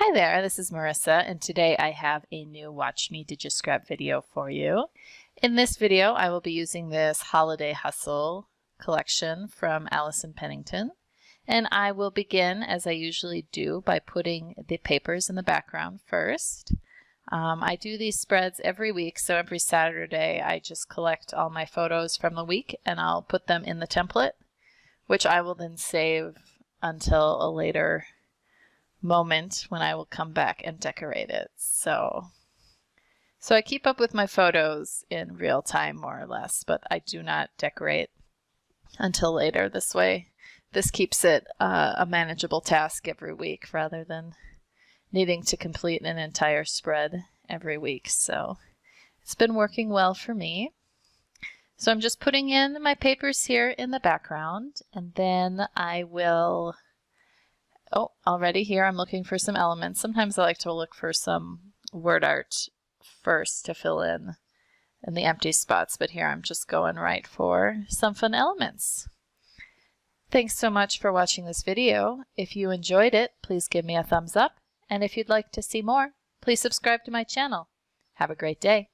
Hi there, this is Marissa, and today I have a new Watch Me DigiScrap video for you. In this video, I will be using this Holiday Hustle collection from Allison, Pennington, and I will begin, as I usually do, by putting the papers in the background first. I do these spreads every week, so every Saturday I just collect all my photos from the week and I'll put them in the template, which I will then save until a later moment when I will come back and decorate it. So I keep up with my photos in real time, more or less, but I do not decorate until later. This keeps it a manageable task every week rather than needing to complete an entire spread every week. So it's been working well for me. So I'm just putting in my papers here in the background, and then I will already here I'm looking for some elements. Sometimes I like to look for some word art first to fill in the empty spots, but here I'm just going right for some fun elements. Thanks so much for watching this video. If you enjoyed it, please give me a thumbs up, and if you'd like to see more, please subscribe to my channel. Have a great day.